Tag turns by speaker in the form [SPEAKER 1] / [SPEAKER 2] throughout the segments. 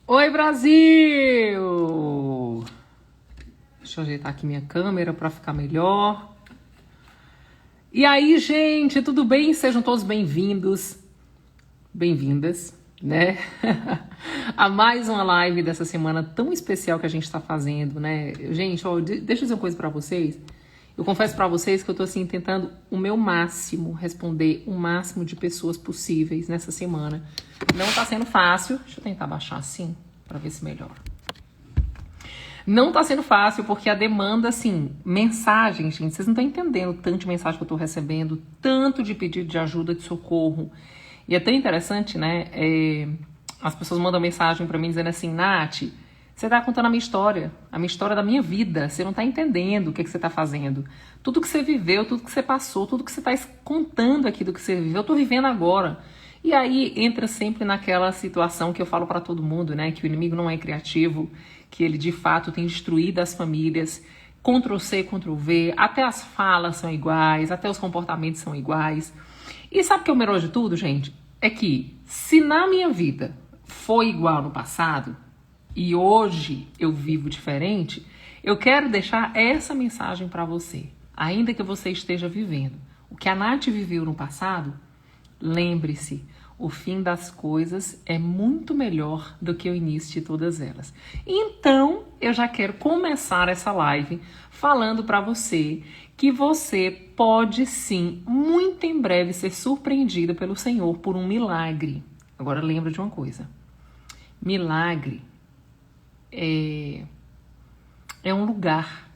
[SPEAKER 1] Oi, Brasil! Deixa eu ajeitar aqui minha câmera para ficar melhor. E aí, gente, tudo bem? Sejam todos bem-vindos, bem-vindas, né? A mais uma live dessa semana tão especial que a gente tá fazendo, né? Gente, ó, deixa eu dizer uma coisa para vocês. Eu confesso para vocês que eu tô assim tentando o meu máximo responder o máximo de pessoas possíveis nessa semana. Não tá sendo fácil. Deixa eu tentar baixar assim para ver se melhora. Não tá sendo fácil porque a demanda, assim, mensagem, gente, vocês não estão entendendo o tanto de mensagem que eu tô recebendo, tanto de pedido de ajuda, de socorro. E é tão interessante, né? As pessoas mandam mensagem pra mim dizendo assim, Nath, você tá contando a minha história da minha vida. Você não tá entendendo o que você tá fazendo. Tudo que você viveu, tudo que você passou, tudo que você tá contando aqui do que você viveu, eu tô vivendo agora. E aí entra sempre naquela situação que eu falo pra todo mundo, né? Que o inimigo não é criativo, que ele de fato tem destruído as famílias. Ctrl+C, Ctrl+V, até as falas são iguais, até os comportamentos são iguais. E sabe o que é o melhor de tudo, gente? É que se na minha vida foi igual no passado e hoje eu vivo diferente, eu quero deixar essa mensagem para você. Ainda que você esteja vivendo o que a Nath viveu no passado, lembre-se, o fim das coisas é muito melhor do que o início de todas elas. Então, eu já quero começar essa live falando para você que você pode sim, muito em breve, ser surpreendida pelo Senhor por um milagre. Agora lembra de uma coisa. Milagre é um lugar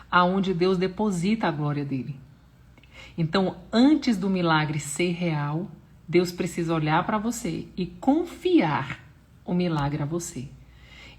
[SPEAKER 1] aonde Deus deposita a glória dele. Então, antes do milagre ser real, Deus precisa olhar para você e confiar o milagre a você.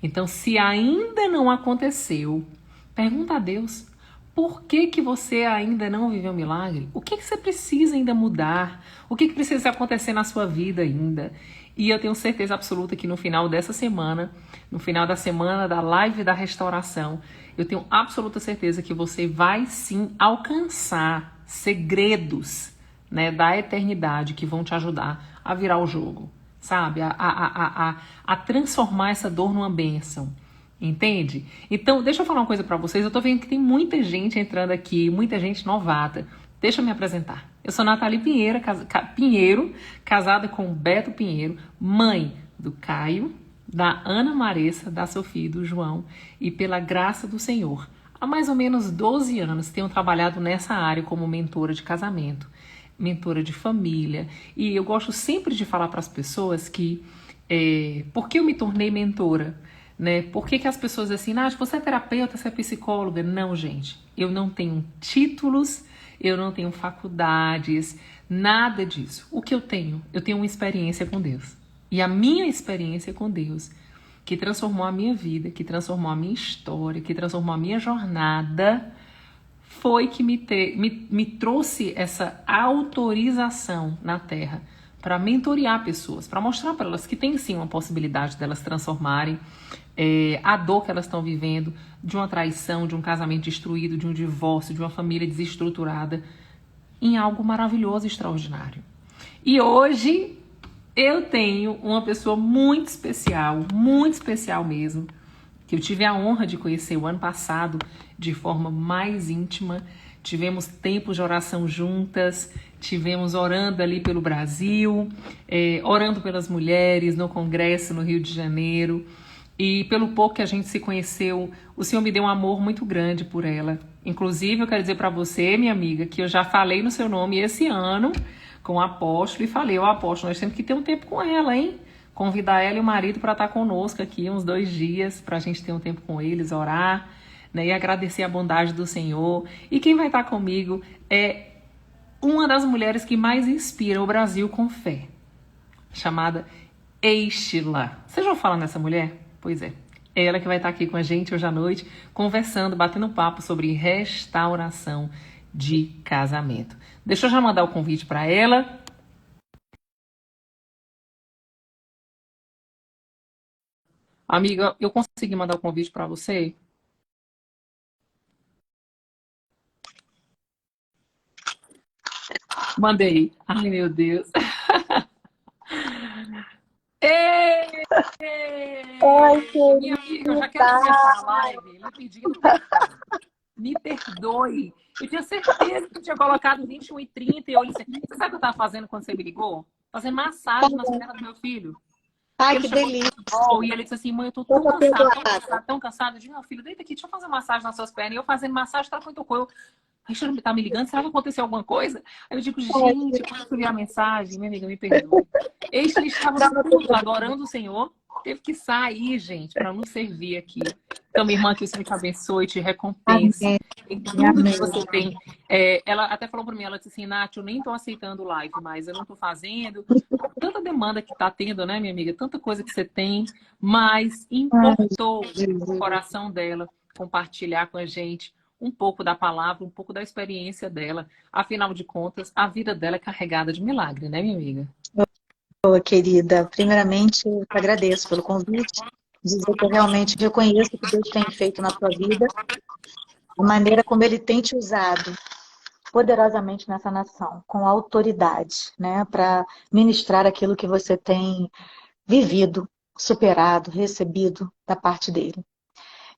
[SPEAKER 1] Então, se ainda não aconteceu, pergunta a Deus, por que você ainda não viveu o milagre? O que você precisa ainda mudar? O que precisa acontecer na sua vida ainda? E eu tenho certeza absoluta que no final dessa semana, no final da semana da live da restauração, eu tenho absoluta certeza que você vai sim alcançar segredos, né, da eternidade que vão te ajudar a virar o jogo, sabe? A transformar essa dor numa bênção. Entende? Então, deixa eu falar uma coisa pra vocês. Eu tô vendo que tem muita gente entrando aqui, muita gente novata. Deixa eu me apresentar. Eu sou Nathalie Pinheiro, casada com Beto Pinheiro, mãe do Caio, da Ana Maressa, da Sofia e do João. E pela graça do Senhor, há mais ou menos 12 anos tenho trabalhado nessa área como mentora de casamento, mentora de família. E eu gosto sempre de falar para as pessoas que por que eu me tornei mentora? Né? Por que as pessoas dizem assim, você é terapeuta, você é psicóloga? Não, gente. Eu não tenho títulos, eu não tenho faculdades, nada disso. O que eu tenho? Eu tenho uma experiência com Deus. E a minha experiência com Deus, que transformou a minha vida, que transformou a minha história, que transformou a minha jornada, foi que me trouxe essa autorização na Terra para mentorear pessoas, para mostrar para elas que tem sim uma possibilidade delas transformarem a dor que elas estão vivendo, de uma traição, de um casamento destruído, de um divórcio, de uma família desestruturada, em algo maravilhoso e extraordinário. E hoje eu tenho uma pessoa muito especial mesmo, que eu tive a honra de conhecer o ano passado de forma mais íntima. Tivemos tempos de oração juntas, tivemos orando ali pelo Brasil, orando pelas mulheres no Congresso no Rio de Janeiro. E pelo pouco que a gente se conheceu, o Senhor me deu um amor muito grande por ela. Inclusive, eu quero dizer para você, minha amiga, que eu já falei no seu nome esse ano com o apóstolo e falei, apóstolo, nós temos que ter um tempo com ela, hein? Convidar ela e o marido para estar conosco aqui uns 2 dias, para a gente ter um tempo com eles, orar, né, e agradecer a bondade do Senhor. E quem vai estar comigo é uma das mulheres que mais inspira o Brasil com fé, chamada Estila. Vocês já falam nessa mulher? Pois é. É ela que vai estar aqui com a gente hoje à noite, conversando, batendo papo sobre restauração de casamento. Deixa eu já mandar o convite para ela. Amiga, eu consegui mandar o convite para você? Mandei. Ai, meu Deus.
[SPEAKER 2] Ai,
[SPEAKER 1] Minha amiga, eu já quero
[SPEAKER 2] querida.
[SPEAKER 1] começar a live lhe pedindo perdão. Me perdoe. Eu tinha certeza que eu tinha colocado 21h30 e eu disse, você sabe o que eu estava fazendo quando você me ligou? Fazendo massagem nas pernas do meu filho.
[SPEAKER 2] Ai,
[SPEAKER 1] Que ele
[SPEAKER 2] que
[SPEAKER 1] chegou do
[SPEAKER 2] delícia.
[SPEAKER 1] futebol e ele disse assim, mãe, eu tô tão
[SPEAKER 2] Toda
[SPEAKER 1] cansado, tão
[SPEAKER 2] perdoada.
[SPEAKER 1] cansado, tão cansado. Eu disse, meu filho, deita aqui, deixa eu fazer massagem nas suas pernas. E eu fazendo massagem, tá com tocou. Aí ele tá me ligando, será que aconteceu alguma coisa? Aí eu digo, gente, quando eu vi a mensagem, minha amiga, me perdoe. Ele estava no culto, adorando o Senhor, teve que sair, gente, para nos servir aqui. Então, minha irmã, que o Senhor te abençoe, te recompense
[SPEAKER 2] Amém,
[SPEAKER 1] em tudo que
[SPEAKER 2] amém.
[SPEAKER 1] você tem. Ela até falou para mim, ela disse assim, Nath, eu nem estou aceitando live, mas eu não estou fazendo. Tanta demanda que está tendo, né, minha amiga? Tanta coisa que você tem, mas
[SPEAKER 2] Ai,
[SPEAKER 1] importou o
[SPEAKER 2] Jesus.
[SPEAKER 1] coração dela compartilhar com a gente um pouco da palavra, um pouco da experiência dela. Afinal de contas, a vida dela é carregada de milagre, né, minha amiga?
[SPEAKER 2] Ô, querida, primeiramente, eu te agradeço pelo convite, dizer que eu realmente reconheço o que Deus tem feito na sua vida, a maneira como Ele tem te usado poderosamente nessa nação, com autoridade, né, para ministrar aquilo que você tem vivido, superado, recebido da parte dele.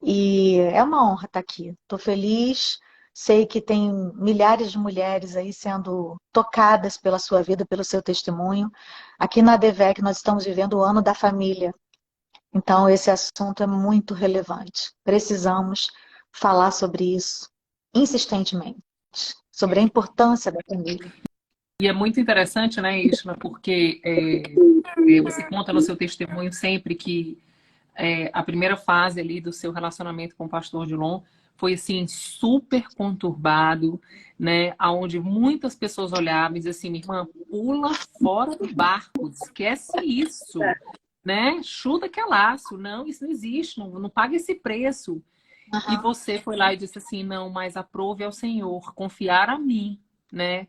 [SPEAKER 2] E é uma honra estar aqui. Estou feliz, sei que tem milhares de mulheres aí sendo tocadas pela sua vida, pelo seu testemunho. Aqui na ADVEC nós estamos vivendo o ano da família, então esse assunto é muito relevante. Precisamos falar sobre isso insistentemente, sobre a importância da família.
[SPEAKER 1] E é muito interessante, né, Ishma, porque você conta no seu testemunho sempre que a primeira fase ali do seu relacionamento com o pastor Dilon foi assim super conturbado, né? Aonde muitas pessoas olhavam e diziam assim, minha irmã, pula fora do barco, esquece isso, né? Chuta que é laço, não, isso não existe, não paga esse preço. E
[SPEAKER 2] Aham.
[SPEAKER 1] você foi lá e disse assim, não, mas aprove ao Senhor, confiar a mim, né?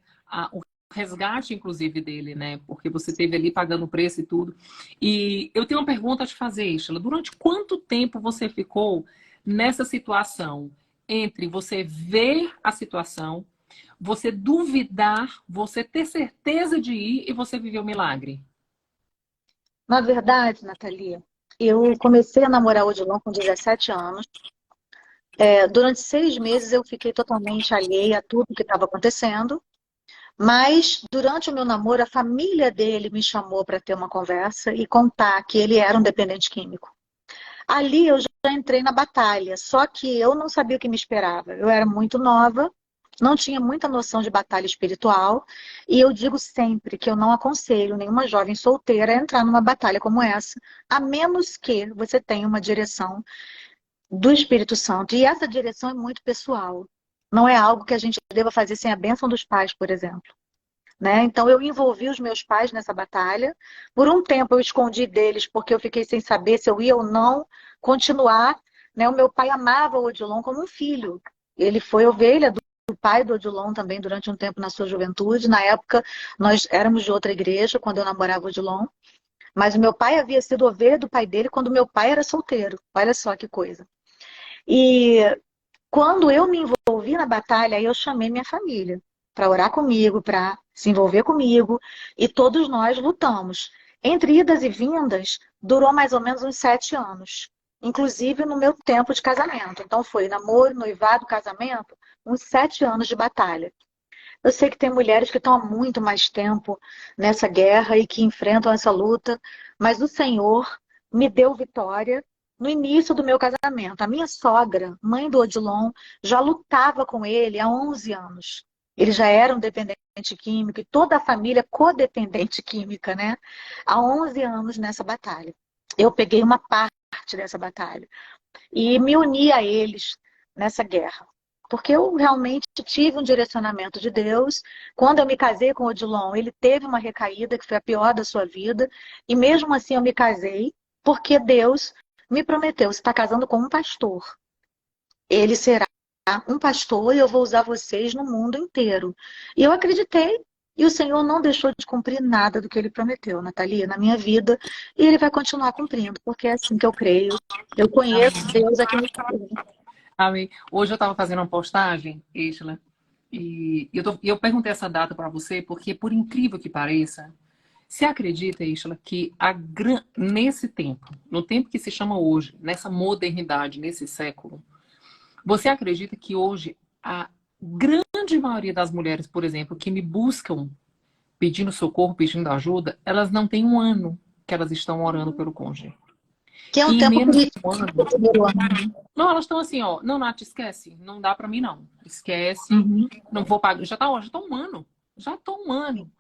[SPEAKER 1] O resgate, inclusive, dele, né? Porque você teve ali pagando o preço e tudo. E eu tenho uma pergunta a te fazer, Isla. Durante quanto tempo você ficou nessa situação entre você ver a situação, você duvidar, você ter certeza de ir e você viver o milagre?
[SPEAKER 2] Na verdade, Natalia, eu comecei a namorar o Odilon com 17 anos. Durante 6 meses eu fiquei totalmente alheia a tudo que estava acontecendo. Mas durante o meu namoro, a família dele me chamou para ter uma conversa e contar que ele era um dependente químico. Ali eu já entrei na batalha, só que eu não sabia o que me esperava. Eu era muito nova, não tinha muita noção de batalha espiritual, e eu digo sempre que eu não aconselho nenhuma jovem solteira a entrar numa batalha como essa, a menos que você tenha uma direção do Espírito Santo. E essa direção é muito pessoal. Não é algo que a gente deva fazer sem a bênção dos pais, por exemplo. Né? Então eu envolvi os meus pais nessa batalha. Por um tempo eu escondi deles porque eu fiquei sem saber se eu ia ou não continuar. Né? O meu pai amava o Odilon como um filho. Ele foi ovelha do pai do Odilon também durante um tempo na sua juventude. Na época nós éramos de outra igreja quando eu namorava o Odilon. Mas o meu pai havia sido ovelha do pai dele quando meu pai era solteiro. Olha só que coisa. E quando eu me envolvi na batalha, aí eu chamei minha família para orar comigo, para se envolver comigo, e todos nós lutamos. Entre idas e vindas, durou mais ou menos uns 7 anos, inclusive no meu tempo de casamento. Então foi namoro, noivado, casamento, uns 7 anos de batalha. Eu sei que tem mulheres que estão há muito mais tempo nessa guerra e que enfrentam essa luta, mas o Senhor me deu vitória no início do meu casamento. A minha sogra, mãe do Odilon, já lutava com ele há 11 anos. Ele já era um dependente químico e toda a família codependente química, né? Há 11 anos nessa batalha. Eu peguei uma parte dessa batalha e me uni a eles nessa guerra. Porque eu realmente tive um direcionamento de Deus. Quando eu me casei com o Odilon, ele teve uma recaída que foi a pior da sua vida. E mesmo assim eu me casei porque Deus me prometeu, você está casando com um pastor. Ele será um pastor e eu vou usar vocês no mundo inteiro. E eu acreditei. E o Senhor não deixou de cumprir nada do que ele prometeu, Natalia, na minha vida. E ele vai continuar cumprindo, porque é assim que eu creio. Eu conheço Deus aqui no Senhor.
[SPEAKER 1] Amém. Hoje eu estava fazendo uma postagem, Isla, e eu perguntei essa data para você porque, por incrível que pareça, Você acredita, Isla, que nesse tempo, no tempo que se chama hoje, nessa modernidade, nesse século, você acredita que hoje a grande maioria das mulheres, por exemplo, que me buscam pedindo socorro, pedindo ajuda, elas não têm um ano que elas estão orando pelo cônjuge.
[SPEAKER 2] Que é um
[SPEAKER 1] E em
[SPEAKER 2] tempo
[SPEAKER 1] menos de
[SPEAKER 2] crítico
[SPEAKER 1] um
[SPEAKER 2] do
[SPEAKER 1] ano.
[SPEAKER 2] primeiro ano.
[SPEAKER 1] Não, elas estão assim, ó. Não, Nath, esquece. Não dá pra mim, não. Esquece.
[SPEAKER 2] Uhum.
[SPEAKER 1] Não vou pagar. Já tá um ano. Já tô um ano.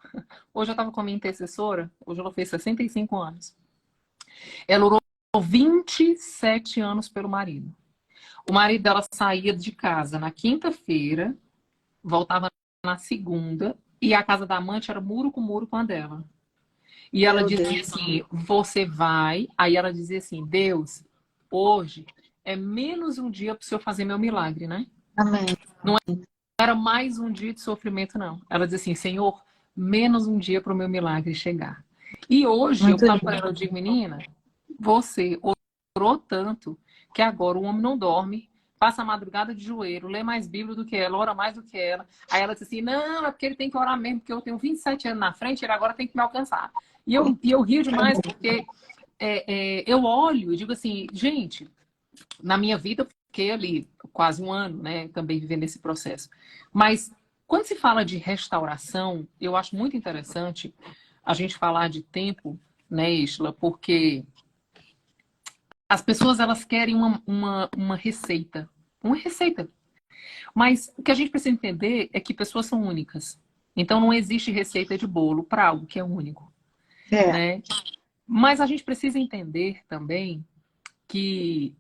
[SPEAKER 1] Hoje eu tava com a minha intercessora. Hoje ela fez 65 anos. Ela orou 27 anos pelo marido. O marido dela saía de casa na quinta-feira, voltava na segunda, e a casa da amante era muro com a dela. E ela
[SPEAKER 2] Meu
[SPEAKER 1] dizia
[SPEAKER 2] Deus.
[SPEAKER 1] assim: você vai. Aí ela dizia assim: Deus, hoje é menos um dia para o senhor fazer meu milagre, né?
[SPEAKER 2] Amém.
[SPEAKER 1] Não era mais um dia de sofrimento, não. Ela dizia assim: Senhor, menos um dia para o meu milagre chegar. E hoje eu
[SPEAKER 2] Muito
[SPEAKER 1] falo para
[SPEAKER 2] lindo.
[SPEAKER 1] ela, eu digo, menina, você orou tanto que agora o homem não dorme, passa a madrugada de joelho, lê mais Bíblia do que ela, ora mais do que ela. Aí ela disse assim: não, é porque ele tem que orar mesmo, porque eu tenho 27 anos na frente, ele agora tem que me alcançar. E eu rio demais porque eu olho e digo assim, gente, na minha vida eu fiquei ali quase um ano, né, também vivendo esse processo. Mas quando se fala de restauração, eu acho muito interessante a gente falar de tempo, né, Isla, porque as pessoas elas querem uma receita. Uma receita. Mas o que a gente precisa entender é que pessoas são únicas. Então não existe receita de bolo para algo que é único,
[SPEAKER 2] É.
[SPEAKER 1] né? Mas a gente precisa entender também que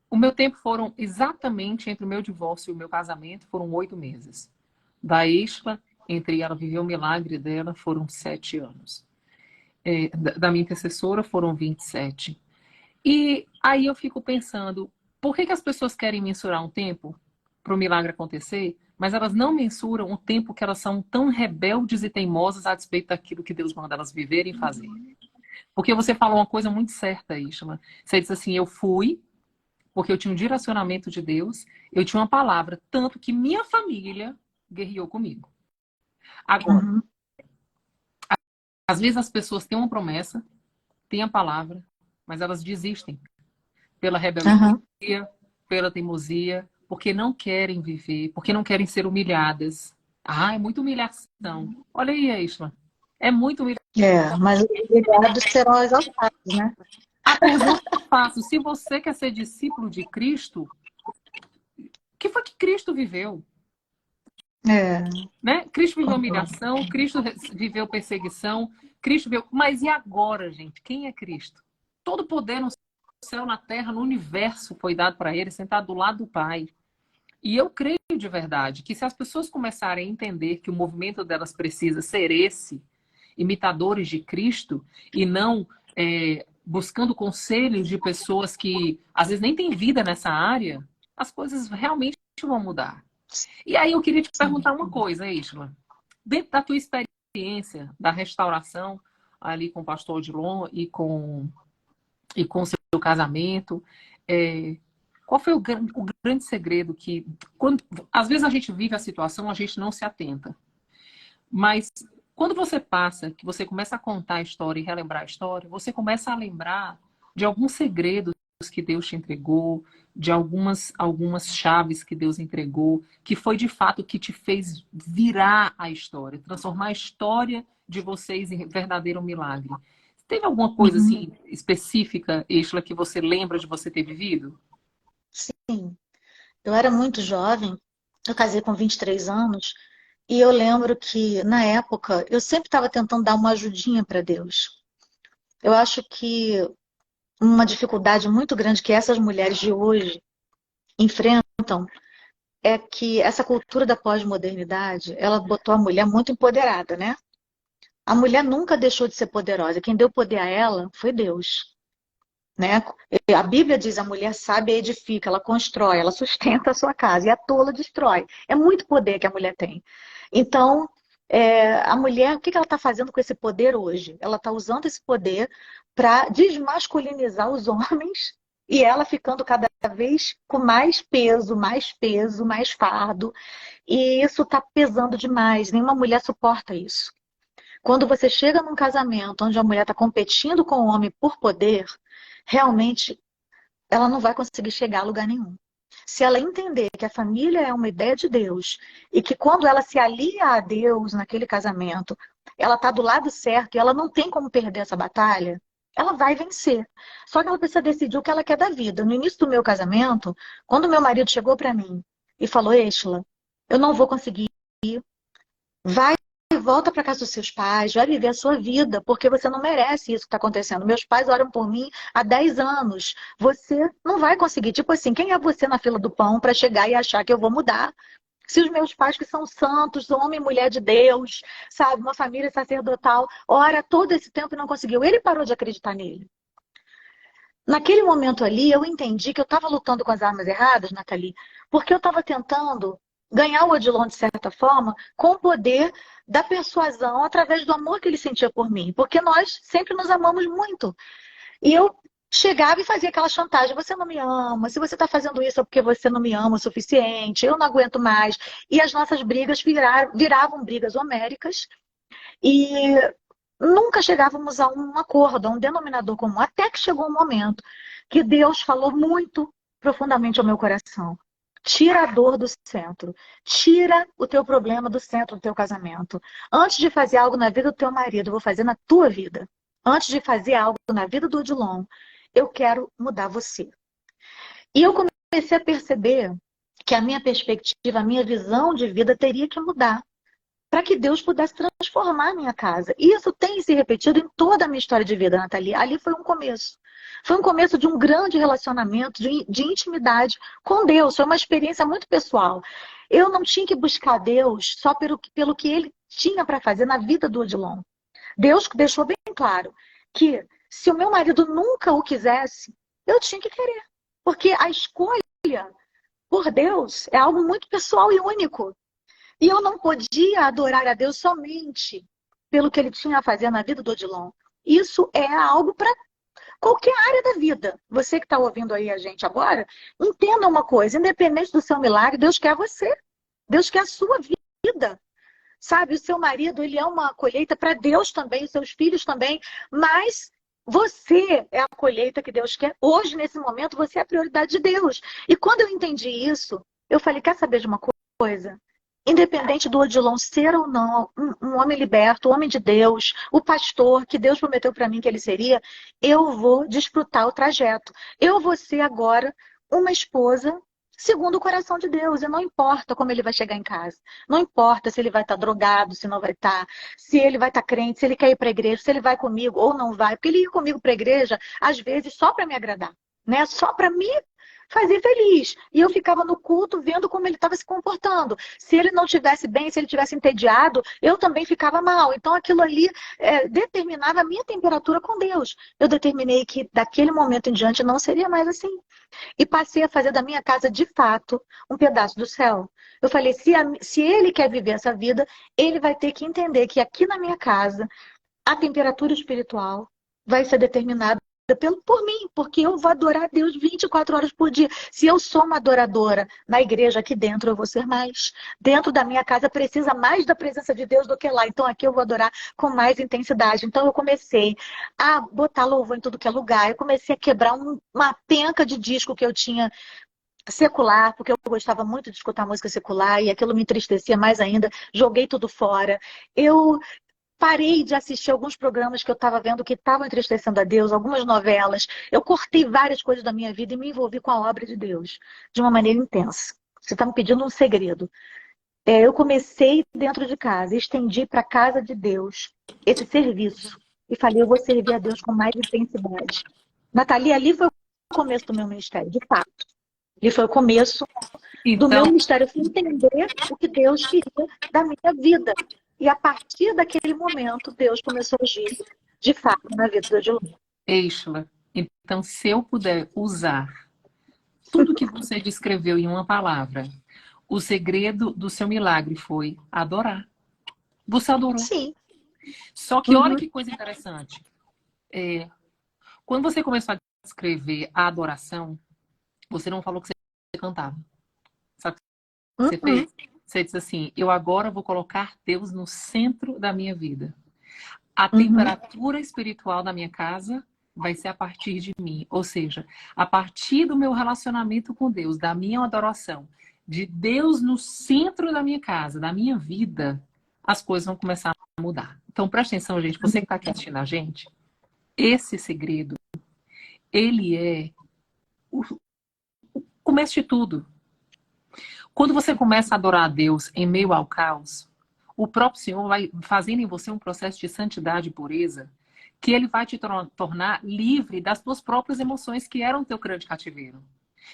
[SPEAKER 1] o meu tempo foram exatamente entre o meu divórcio e o meu casamento, foram 8 meses. Da Isla, entre ela viver o milagre dela, foram 7 anos. Da minha intercessora foram 27. E aí eu fico pensando, por que as pessoas querem mensurar um tempo para o milagre acontecer, mas elas não mensuram o tempo que elas são tão rebeldes e teimosas a despeito daquilo que Deus manda elas viverem e fazer? Porque você falou uma coisa muito certa, Ishma. Você disse assim, eu fui porque eu tinha um direcionamento de Deus, eu tinha uma palavra, tanto que minha família guerreou comigo. Agora,
[SPEAKER 2] Uhum.
[SPEAKER 1] às vezes as pessoas têm uma promessa, têm a palavra, mas elas desistem pela rebeldia,
[SPEAKER 2] Uhum.
[SPEAKER 1] pela teimosia, porque não querem viver, porque não querem ser humilhadas. Ah, é muita humilhação. Olha aí, Isla. É muito humilhação.
[SPEAKER 2] Mas os humilhados serão exaltados, né?
[SPEAKER 1] A pergunta que eu faço, se você quer ser discípulo de Cristo, o que foi que Cristo viveu?
[SPEAKER 2] É,
[SPEAKER 1] Né? Cristo viveu
[SPEAKER 2] concordo.
[SPEAKER 1] humilhação, Cristo viveu perseguição, Cristo viveu. Mas e agora, gente? Quem é Cristo? Todo poder no céu, na terra, no universo foi dado para ele, sentado do lado do Pai. E eu creio de verdade que se as pessoas começarem a entender que o movimento delas precisa ser esse, imitadores de Cristo, e não buscando conselhos de pessoas que às vezes nem têm vida nessa área, as coisas realmente vão mudar. E aí eu queria te
[SPEAKER 2] Sim.
[SPEAKER 1] perguntar uma coisa, Isla. Dentro da tua experiência da restauração ali com o pastor Odilon e com o seu casamento, qual foi o grande segredo que, às vezes a gente vive a situação, a gente não se atenta, mas quando você passa, que você começa a contar a história e relembrar a história, você começa a lembrar de alguns segredos que Deus te entregou, de algumas chaves que Deus entregou, que foi de fato que te fez virar a história, transformar a história de vocês em verdadeiro milagre. Teve alguma coisa
[SPEAKER 2] Uhum.
[SPEAKER 1] assim específica, Isla, que você lembra de você ter vivido?
[SPEAKER 2] Sim. Eu era muito jovem, eu casei com 23 anos, e eu lembro que, na época, eu sempre estava tentando dar uma ajudinha para Deus. Eu acho que uma dificuldade muito grande que essas mulheres de hoje enfrentam é que essa cultura da pós-modernidade, ela botou a mulher muito empoderada, né? A mulher nunca deixou de ser poderosa. Quem deu poder a ela foi Deus, né? A Bíblia diz: a mulher sábia edifica, ela constrói, ela sustenta a sua casa, e a tola destrói. É muito poder que a mulher tem. Então, a mulher, o que ela está fazendo com esse poder hoje? Ela está usando esse poder para desmasculinizar os homens e ela ficando cada vez com peso, mais fardo. E isso está pesando demais. Nenhuma mulher suporta isso. Quando você chega num casamento onde a mulher está competindo com o homem por poder, realmente ela não vai conseguir chegar a lugar nenhum. Se ela entender que a família é uma ideia de Deus e que quando ela se alia a Deus naquele casamento, ela está do lado certo e ela não tem como perder essa batalha, ela vai vencer. Só que ela precisa decidir o que ela quer da vida. No início do meu casamento, quando meu marido chegou para mim e falou: Estela, eu não vou conseguir, vai e volta para casa dos seus pais, vai viver a sua vida, porque você não merece isso que está acontecendo. Meus pais oram por mim há 10 anos. Você não vai conseguir. Tipo assim, quem é você na fila do pão para chegar e achar que eu vou mudar? Se os meus pais, que são santos, homem e mulher de Deus, sabe, uma família sacerdotal, ora todo esse tempo e não conseguiu. Ele parou de acreditar nele. Naquele momento ali, eu entendi que eu estava lutando com as armas erradas, Nathalie, porque eu estava tentando ganhar o Odilon, de certa forma, com o poder da persuasão, através do amor que ele sentia por mim. Porque nós sempre nos amamos muito. E eu chegava e fazia aquela chantagem: você não me ama, se você está fazendo isso é porque você não me ama o suficiente, eu não aguento mais. E as nossas brigas viravam brigas homéricas. E nunca chegávamos a um acordo, a um denominador comum, até que chegou um momento que Deus falou muito profundamente ao meu coração. Tira a dor do centro. Tira o teu problema do centro do teu casamento. Antes de fazer algo na vida do teu marido, eu vou fazer na tua vida. Antes de fazer algo na vida do Odilon, eu quero mudar você. E eu comecei a perceber que a minha perspectiva, a minha visão de vida teria que mudar para que Deus pudesse transformar a minha casa. E isso tem se repetido em toda a minha história de vida, Nathalie. Ali foi um começo. Foi um começo de um grande relacionamento, de intimidade com Deus. Foi uma experiência muito pessoal. Eu não tinha que buscar Deus só pelo que Ele tinha para fazer na vida do Odilon. Deus deixou bem claro que se o meu marido nunca o quisesse, eu tinha que querer. Porque a escolha por Deus é algo muito pessoal e único. E eu não podia adorar a Deus somente pelo que ele tinha a fazer na vida do Odilon. Isso é algo para qualquer área da vida. Você que está ouvindo aí a gente agora, entenda uma coisa: independente do seu milagre, Deus quer você. Deus quer a sua vida. Sabe, o seu marido, ele é uma colheita para Deus também, os seus filhos também, mas você é a colheita que Deus quer. Hoje, nesse momento, você é a prioridade de Deus. E quando eu entendi isso, eu falei: quer saber de uma coisa? Independente do Odilon ser ou não um homem liberto, um homem de Deus, o pastor que Deus prometeu para mim que ele seria, eu vou desfrutar o trajeto. Eu vou ser agora uma esposa segundo o coração de Deus. E não importa como ele vai chegar em casa. Não importa se ele vai estar drogado, se não vai estar, se ele vai estar crente, se ele quer ir para a igreja, se ele vai comigo ou não vai. Porque ele ia comigo para a igreja, às vezes, só para me agradar, né? Só para me fazer feliz. E eu ficava no culto vendo como ele estava se comportando. Se ele não estivesse bem, se ele estivesse entediado, eu também ficava mal. Então aquilo ali determinava a minha temperatura com Deus. Eu determinei que daquele momento em diante não seria mais assim. E passei a fazer da minha casa, de fato, um pedaço do céu. Eu falei: se ele quer viver essa vida, ele vai ter que entender que aqui na minha casa, a temperatura espiritual vai ser determinada por mim, porque eu vou adorar a Deus 24 horas por dia. Se eu sou uma adoradora na igreja, aqui dentro eu vou ser mais. Dentro da minha casa precisa mais da presença de Deus do que lá. Então aqui eu vou adorar com mais intensidade. Então eu comecei a botar louvor em tudo que é lugar. Eu comecei a quebrar uma penca de disco que eu tinha secular, porque eu gostava muito de escutar música secular e aquilo me entristecia mais ainda. Joguei tudo fora. Eu parei de assistir alguns programas que eu estava vendo que estavam entristecendo a Deus, algumas novelas. Eu cortei várias coisas da minha vida e me envolvi com a obra de Deus de uma maneira intensa. Você está me pedindo um segredo. Eu comecei dentro de casa, estendi para a casa de Deus esse serviço. E falei: eu vou servir a Deus com mais intensidade. Nathalie, ali foi o começo do meu ministério, de fato. Ali foi o começo do meu
[SPEAKER 1] Então,
[SPEAKER 2] ministério. Eu fui entender o que Deus queria da minha vida. E a partir daquele momento, Deus começou a agir, de fato, na vida de Lu.
[SPEAKER 1] Eixla, então se eu puder usar tudo que você descreveu em uma palavra, o segredo do seu milagre foi adorar. Você adorou.
[SPEAKER 2] Sim.
[SPEAKER 1] Só que olha
[SPEAKER 2] Uhum.
[SPEAKER 1] que coisa interessante. Quando você começou a descrever a adoração, você não falou que você cantava. Sabe o que você
[SPEAKER 2] Uhum.
[SPEAKER 1] fez? Você disse assim: eu agora vou colocar Deus no centro da minha vida. A temperatura espiritual da minha casa vai ser a partir de mim. Ou seja, a partir do meu relacionamento com Deus, da minha adoração, de Deus no centro da minha casa, da minha vida, as coisas vão começar a mudar. Então, presta atenção, gente. Você que está aqui assistindo a gente, esse segredo, ele é o começo de tudo. Quando você começa a adorar a Deus em meio ao caos, o próprio Senhor vai fazendo em você um processo de santidade e pureza, que ele vai te tornar livre das suas próprias emoções que eram o teu grande cativeiro.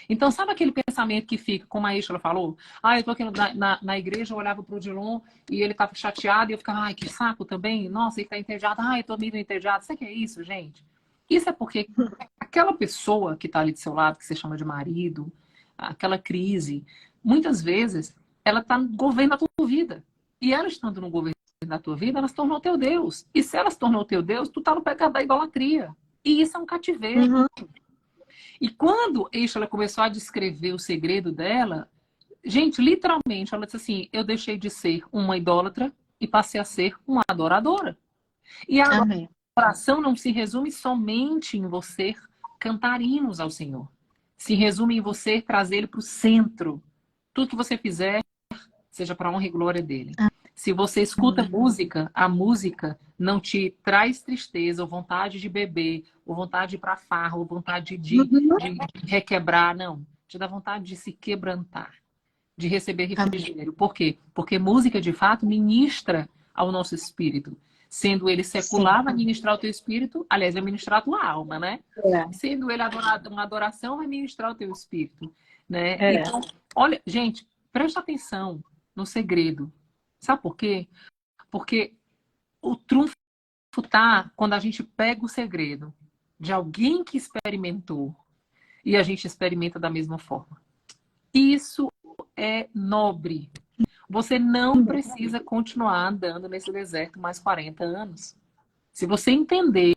[SPEAKER 1] Então, sabe aquele pensamento que fica, como a Ishla falou? Ah, eu tô aqui na igreja, eu olhava pro Odilon e ele tava chateado e eu ficava, ai, que saco também. Nossa, ele tá entediado. Ai, eu tô meio entediado. Sabe o que é isso, gente? Isso é porque aquela pessoa que tá ali do seu lado, que você chama de marido, aquela crise, muitas vezes, ela tá no governo da tua vida. E ela estando no governo da tua vida, ela se tornou teu Deus. E se ela se tornou teu Deus, tu tá no pecado da idolatria. E isso é um cativeiro. E quando ela começou a descrever o segredo dela, gente, literalmente, ela disse assim, eu deixei de ser uma idólatra e passei a ser uma adoradora. E a adoração não se resume somente em você cantar hinos ao Senhor. Se resume em você trazer ele para o centro. Tudo que você fizer, seja para a honra e glória dele. Se você escuta música, a música não te traz tristeza, ou vontade de beber, ou vontade de ir para farra, ou vontade de requebrar, não. Te dá vontade de se quebrantar, de receber refrigério. Por quê? Porque música, de fato, ministra ao nosso espírito. Sendo ele secular, vai ministrar o teu espírito, aliás, vai ministrar a tua alma, né? Sendo ele uma adoração, vai ministrar o teu espírito, né? Então, olha, gente, presta atenção no segredo. Sabe por quê? Porque o trunfo tá quando a gente pega o segredo de alguém que experimentou e a gente experimenta da mesma forma. Isso é nobre. Você não precisa continuar andando nesse deserto mais 40 anos. Se você entender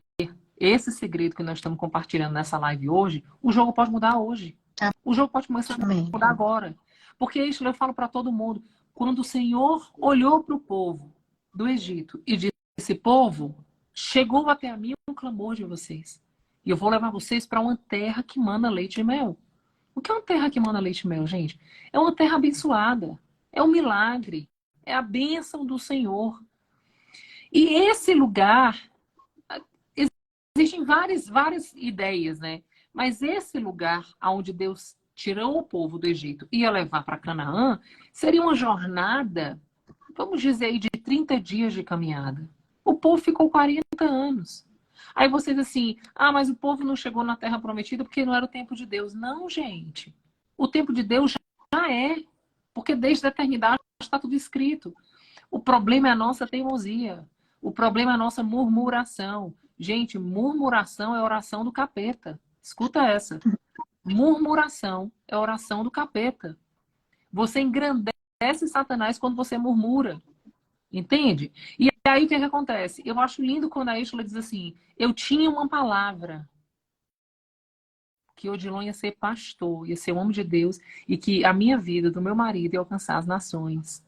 [SPEAKER 1] esse segredo que nós estamos compartilhando nessa live hoje, o jogo pode mudar hoje. O jogo pode começar a mudar agora. Porque isso eu falo para todo mundo. Quando o Senhor olhou para o povo do Egito e disse, povo, chegou até a mim um clamor de vocês. E eu vou levar vocês para uma terra que mana leite e mel. O que é uma terra que mana leite e mel, gente? É uma terra abençoada. É um milagre. É a bênção do Senhor. E esse lugar, existem várias ideias, né? Mas esse lugar onde Deus tirou o povo do Egito e ia levar para Canaã, seria uma jornada, vamos dizer aí, de 30 dias de caminhada. O povo ficou 40 anos. Aí você diz assim, mas o povo não chegou na Terra Prometida porque não era o tempo de Deus. Não, gente. O tempo de Deus já é. Porque desde a eternidade está tudo escrito. O problema é a nossa teimosia. O problema é a nossa murmuração. Gente, murmuração é oração do capeta. Escuta essa. Murmuração é oração do capeta. Você engrandece Satanás quando você murmura. Entende? E aí o que acontece? Eu acho lindo quando a Ishla diz assim, eu tinha uma palavra que Odilon ia ser pastor, ia ser homem de Deus e que a minha vida, do meu marido, ia alcançar as nações.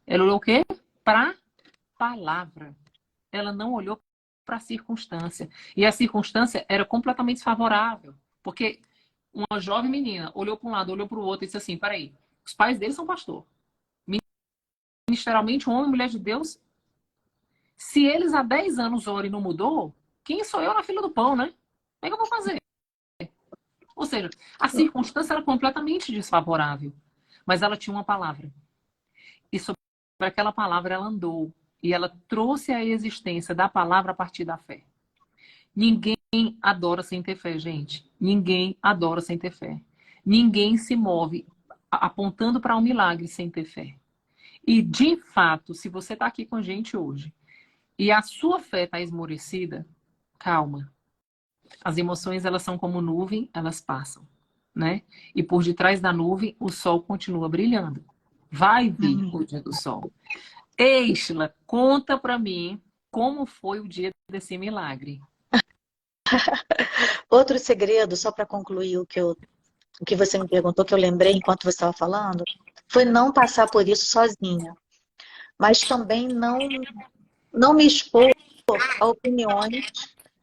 [SPEAKER 1] Ela olhou o quê? Para palavra. Ela não olhou para a circunstância. E a circunstância era completamente desfavorável. Porque uma jovem menina olhou para um lado, olhou para o outro e disse assim, peraí, os pais dele são pastor. Ministerialmente, um homem e mulher de Deus. Se eles há 10 anos oram e não mudou, quem sou eu na fila do pão, né? Como é que eu vou fazer? Ou seja, a circunstância era completamente desfavorável. Mas ela tinha uma palavra. E sobre aquela palavra ela andou. E ela trouxe a existência da palavra a partir da fé. Ninguém adora sem ter fé, gente. Ninguém adora sem ter fé. Ninguém se move apontando para um milagre sem ter fé. E, de fato, se você está aqui com a gente hoje e a sua fé está esmorecida, calma. As emoções, elas são como nuvem, elas passam, né? E por detrás da nuvem, o sol continua brilhando. Vai vir o dia do sol. Ishla, conta para mim como foi o dia desse milagre.
[SPEAKER 2] Outro segredo, só para concluir o que você me perguntou, que eu lembrei enquanto você estava falando, foi não passar por isso sozinha. Mas também não me expor a opiniões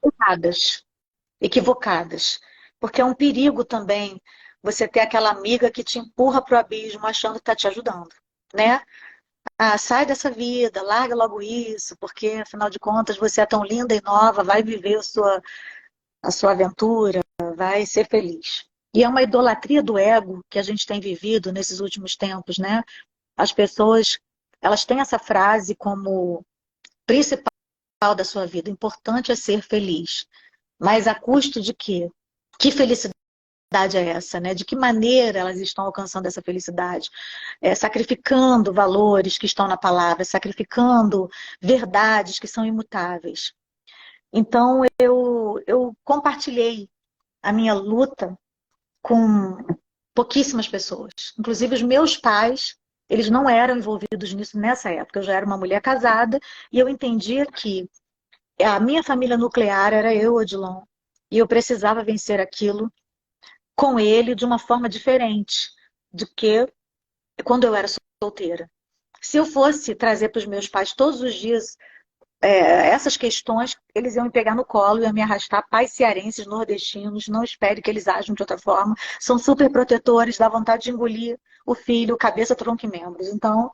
[SPEAKER 2] erradas, equivocadas. Porque é um perigo também você ter aquela amiga que te empurra para o abismo achando que está te ajudando, né? Ah, sai dessa vida, larga logo isso, porque afinal de contas você é tão linda e nova, vai viver a sua aventura, vai ser feliz. E é uma idolatria do ego que a gente tem vivido nesses últimos tempos, né? As pessoas, elas têm essa frase como principal da sua vida. O importante é ser feliz. Mas a custo de quê? Que felicidade é essa, né? De que maneira elas estão alcançando essa felicidade? Sacrificando valores que estão na palavra, sacrificando verdades que são imutáveis. Então, eu compartilhei a minha luta com pouquíssimas pessoas. Inclusive, os meus pais, eles não eram envolvidos nisso nessa época. Eu já era uma mulher casada e eu entendia que a minha família nuclear era eu, Odilon, e eu precisava vencer aquilo com ele de uma forma diferente do que quando eu era solteira. Se eu fosse trazer para os meus pais todos os dias essas questões, eles iam me pegar no colo, iam me arrastar. Pais cearenses, nordestinos, não espere que eles ajam de outra forma. São super protetores, dá vontade de engolir o filho, cabeça, tronco e membros. Então,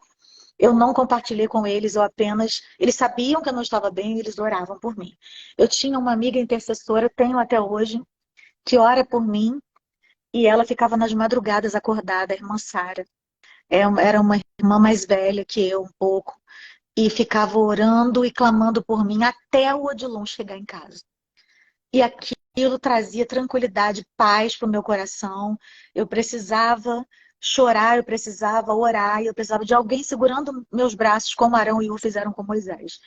[SPEAKER 2] eu não compartilhei com eles, eu apenas. Eles sabiam que eu não estava bem e eles oravam por mim. Eu tinha uma amiga intercessora, tenho até hoje, que ora por mim e ela ficava nas madrugadas acordada, a irmã Sara. Era uma irmã mais velha que eu, um pouco, e ficava orando e clamando por mim até o Odilon chegar em casa. E aquilo trazia tranquilidade, paz para o meu coração. Eu precisava chorar, eu precisava orar, eu precisava de alguém segurando meus braços, como Arão e Ur fizeram com Moisés.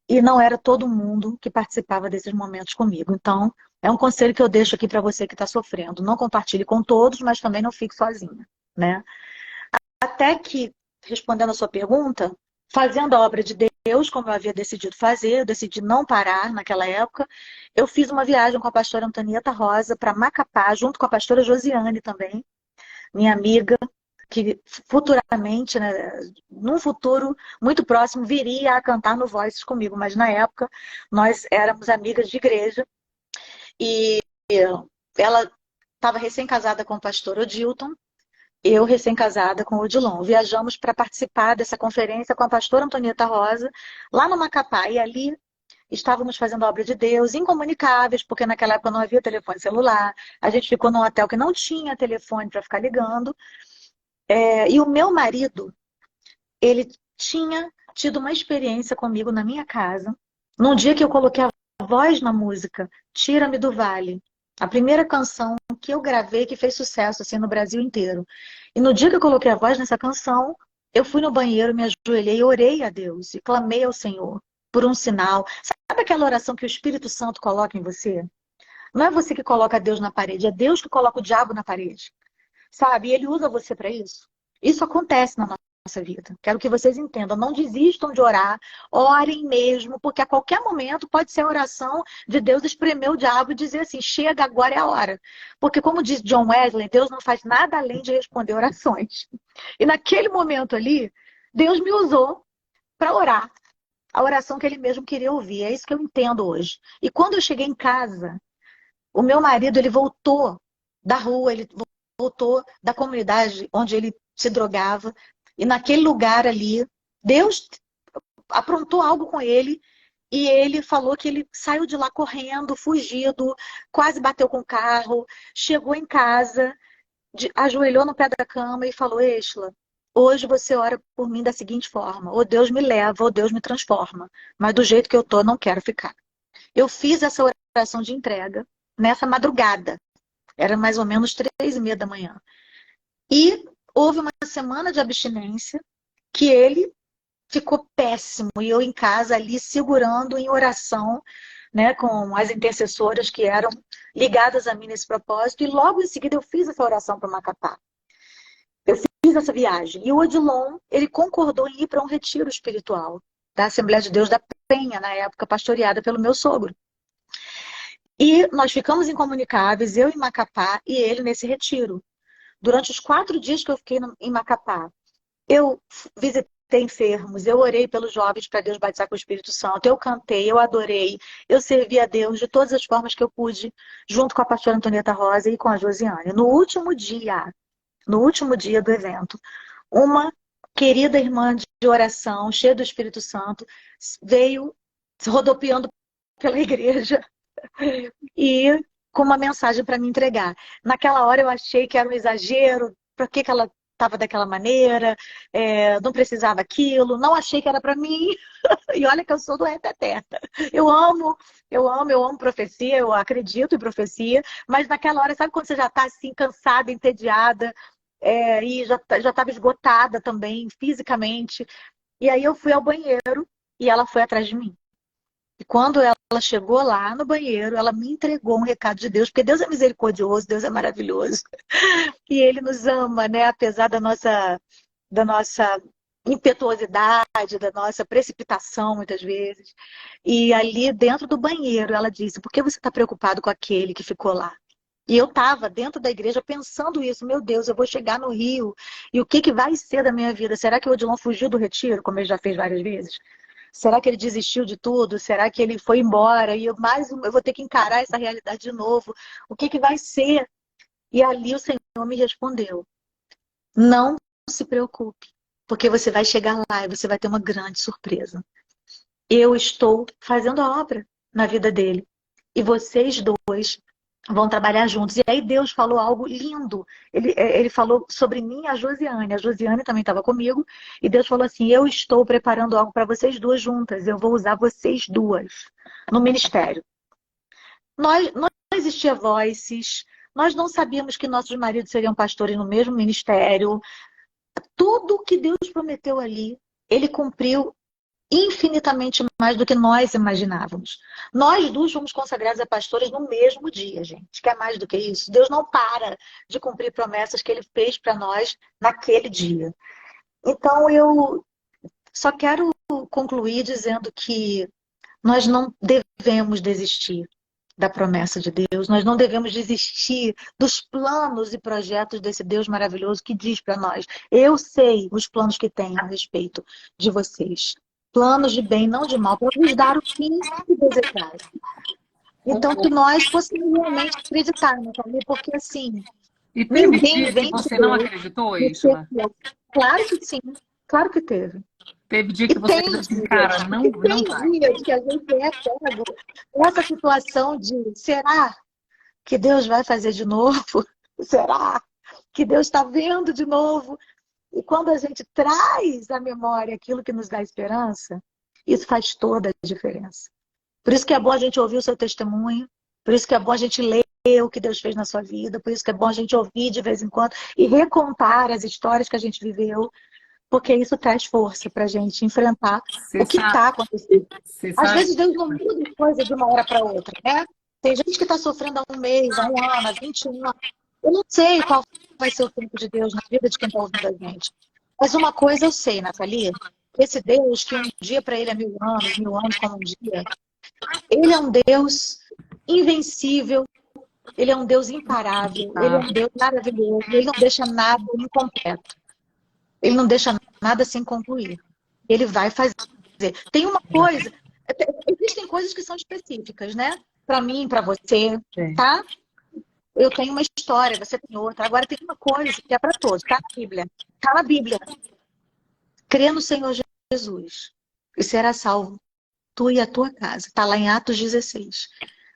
[SPEAKER 2] E não era todo mundo que participava desses momentos comigo. Então, é um conselho que eu deixo aqui para você que está sofrendo. Não compartilhe com todos, mas também não fique sozinha, né? Até que, respondendo a sua pergunta, fazendo a obra de Deus, como eu havia decidido fazer, eu decidi não parar naquela época. Eu fiz uma viagem com a pastora Antonieta Rosa para Macapá, junto com a pastora Josiane também, minha amiga, que futuramente, né, num futuro muito próximo, viria a cantar no Voices comigo, mas na época nós éramos amigas de igreja e ela estava recém-casada com o pastor Odilton, eu recém-casada com o Odilon. Viajamos para participar dessa conferência com a pastora Antonieta Rosa, lá no Macapá, e ali estávamos fazendo a obra de Deus, incomunicáveis, porque naquela época não havia telefone celular, a gente ficou num hotel que não tinha telefone para ficar ligando. E o meu marido, ele tinha tido uma experiência comigo na minha casa, num dia que eu coloquei a voz na música Tira-me do Vale, a primeira canção que eu gravei que fez sucesso assim no Brasil inteiro. E no dia que eu coloquei a voz nessa canção, eu fui no banheiro, me ajoelhei e orei a Deus e clamei ao Senhor por um sinal. Sabe aquela oração que o Espírito Santo coloca em você? Não é você que coloca Deus na parede, é Deus que coloca o diabo na parede. Sabe? E ele usa você para isso. Isso acontece na nossa vida. Quero que vocês entendam. Não desistam de orar. Orem mesmo, porque a qualquer momento pode ser a oração de Deus espremer o diabo e dizer assim, chega, agora é a hora. Porque como diz John Wesley, Deus não faz nada além de responder orações. E naquele momento ali, Deus me usou para orar. A oração que ele mesmo queria ouvir. É isso que eu entendo hoje. E quando eu cheguei em casa, o meu marido, ele voltou da rua, ele voltou da comunidade onde ele se drogava. E naquele lugar ali, Deus aprontou algo com ele e ele falou que ele saiu de lá correndo, fugido, quase bateu com o carro, chegou em casa, ajoelhou no pé da cama e falou: Exla, hoje você ora por mim da seguinte forma: ou Deus me leva, ou Deus me transforma. Mas do jeito que eu tô, não quero ficar. Eu fiz essa oração de entrega nessa madrugada. Era mais ou menos 3:30 da manhã. E houve uma semana de abstinência que ele ficou péssimo. E eu em casa ali segurando em oração, né, com as intercessoras que eram ligadas a mim nesse propósito. E logo em seguida eu fiz essa oração para o Macapá. Eu fiz essa viagem. E o Odilon, ele concordou em ir para um retiro espiritual da Assembleia de Deus da Penha, na época pastoreada pelo meu sogro. E nós ficamos incomunicáveis, eu em Macapá e ele nesse retiro. Durante os 4 dias que eu fiquei em Macapá, eu visitei enfermos, eu orei pelos jovens para Deus batizar com o Espírito Santo, eu cantei, eu adorei, eu servi a Deus de todas as formas que eu pude, junto com a pastora Antonieta Rosa e com a Josiane. No último dia do evento, uma querida irmã de oração, cheia do Espírito Santo, veio rodopiando pela igreja e com uma mensagem para me entregar. Naquela hora eu achei que era um exagero, por que que ela estava daquela maneira, não precisava aquilo, não achei que era para mim. E olha que eu sou do reteteta. Eu amo, eu amo profecia, eu acredito em profecia, mas naquela hora, sabe quando você já está assim, cansada, entediada, e já estava esgotada também, fisicamente. E aí eu fui ao banheiro e ela foi atrás de mim. E quando ela chegou lá no banheiro, ela me entregou um recado de Deus, porque Deus é misericordioso, Deus é maravilhoso. E Ele nos ama, né? Apesar da nossa impetuosidade, da nossa precipitação, muitas vezes. E ali dentro do banheiro, ela disse: por que você está preocupado com aquele que ficou lá? E eu estava dentro da igreja pensando isso: meu Deus, eu vou chegar no Rio, e o que que vai ser da minha vida? Será que o Odilon fugiu do retiro, como ele já fez várias vezes? Será que ele desistiu de tudo? Será que ele foi embora? E eu vou ter que encarar essa realidade de novo. O que que vai ser? E ali o Senhor me respondeu: não se preocupe, porque você vai chegar lá e você vai ter uma grande surpresa. Eu estou fazendo a obra na vida dele. E vocês dois vão trabalhar juntos. E aí Deus falou algo lindo. Ele falou sobre mim e a Josiane. A Josiane também estava comigo. E Deus falou assim: eu estou preparando algo para vocês duas juntas. Eu vou usar vocês duas no ministério. Nós não existia Voices. Nós não sabíamos que nossos maridos seriam pastores no mesmo ministério. Tudo que Deus prometeu ali, Ele cumpriu infinitamente mais do que nós imaginávamos. Nós duas fomos consagrados a pastores no mesmo dia, gente. Quer mais do que isso? Deus não para de cumprir promessas que Ele fez para nós naquele dia. Então, eu só quero concluir dizendo que nós não devemos desistir da promessa de Deus, nós não devemos desistir dos planos e projetos desse Deus maravilhoso que diz para nós: eu sei os planos que tenho a respeito de vocês. Planos de bem, não de mal, para vos dar o fim que desejais. Então, que nós possamos realmente acreditar, Natália, porque assim,
[SPEAKER 1] E teve
[SPEAKER 2] ninguém
[SPEAKER 1] dia que
[SPEAKER 2] vem de
[SPEAKER 1] você não
[SPEAKER 2] Deus.
[SPEAKER 1] acreditou, Isla?
[SPEAKER 2] Claro que sim, claro que teve.
[SPEAKER 1] Teve dia
[SPEAKER 2] E
[SPEAKER 1] que você
[SPEAKER 2] tem
[SPEAKER 1] disse assim,
[SPEAKER 2] dias,
[SPEAKER 1] cara, não,
[SPEAKER 2] e
[SPEAKER 1] não
[SPEAKER 2] tem
[SPEAKER 1] vai.
[SPEAKER 2] dias que a gente é pego nessa situação de: será que Deus vai fazer de novo? Será que Deus está vendo de novo? E quando a gente traz à memória aquilo que nos dá esperança, isso faz toda a diferença. Por isso que é bom a gente ouvir o seu testemunho, por isso que é bom a gente ler o que Deus fez na sua vida, por isso que é bom a gente ouvir de vez em quando e recontar as histórias que a gente viveu, porque isso traz força para a gente enfrentar
[SPEAKER 1] Você
[SPEAKER 2] o que
[SPEAKER 1] sabe,
[SPEAKER 2] está acontecendo.
[SPEAKER 1] você
[SPEAKER 2] Às
[SPEAKER 1] sabe,
[SPEAKER 2] vezes Deus não muda coisa de uma hora para outra, né? Tem gente que está sofrendo há um mês, há um ano, há 21 anos. Eu não sei qual vai ser o tempo de Deus na vida de quem está ouvindo a gente. Mas uma coisa eu sei, Nathalie: esse Deus, que um dia para ele é 1000 anos como um dia, ele é um Deus invencível, ele é um Deus imparável, ele é um Deus maravilhoso, ele não deixa nada incompleto, ele não deixa nada sem concluir. Ele vai fazer. Tem uma coisa, existem coisas que são específicas, né? Para mim, para você,
[SPEAKER 1] é,
[SPEAKER 2] tá? Eu tenho uma história, você tem outra. Agora tem uma coisa que é para todos, tá na Bíblia. Tá na Bíblia. Crê no Senhor Jesus e será salvo, tu e a tua casa. Tá lá em Atos 16.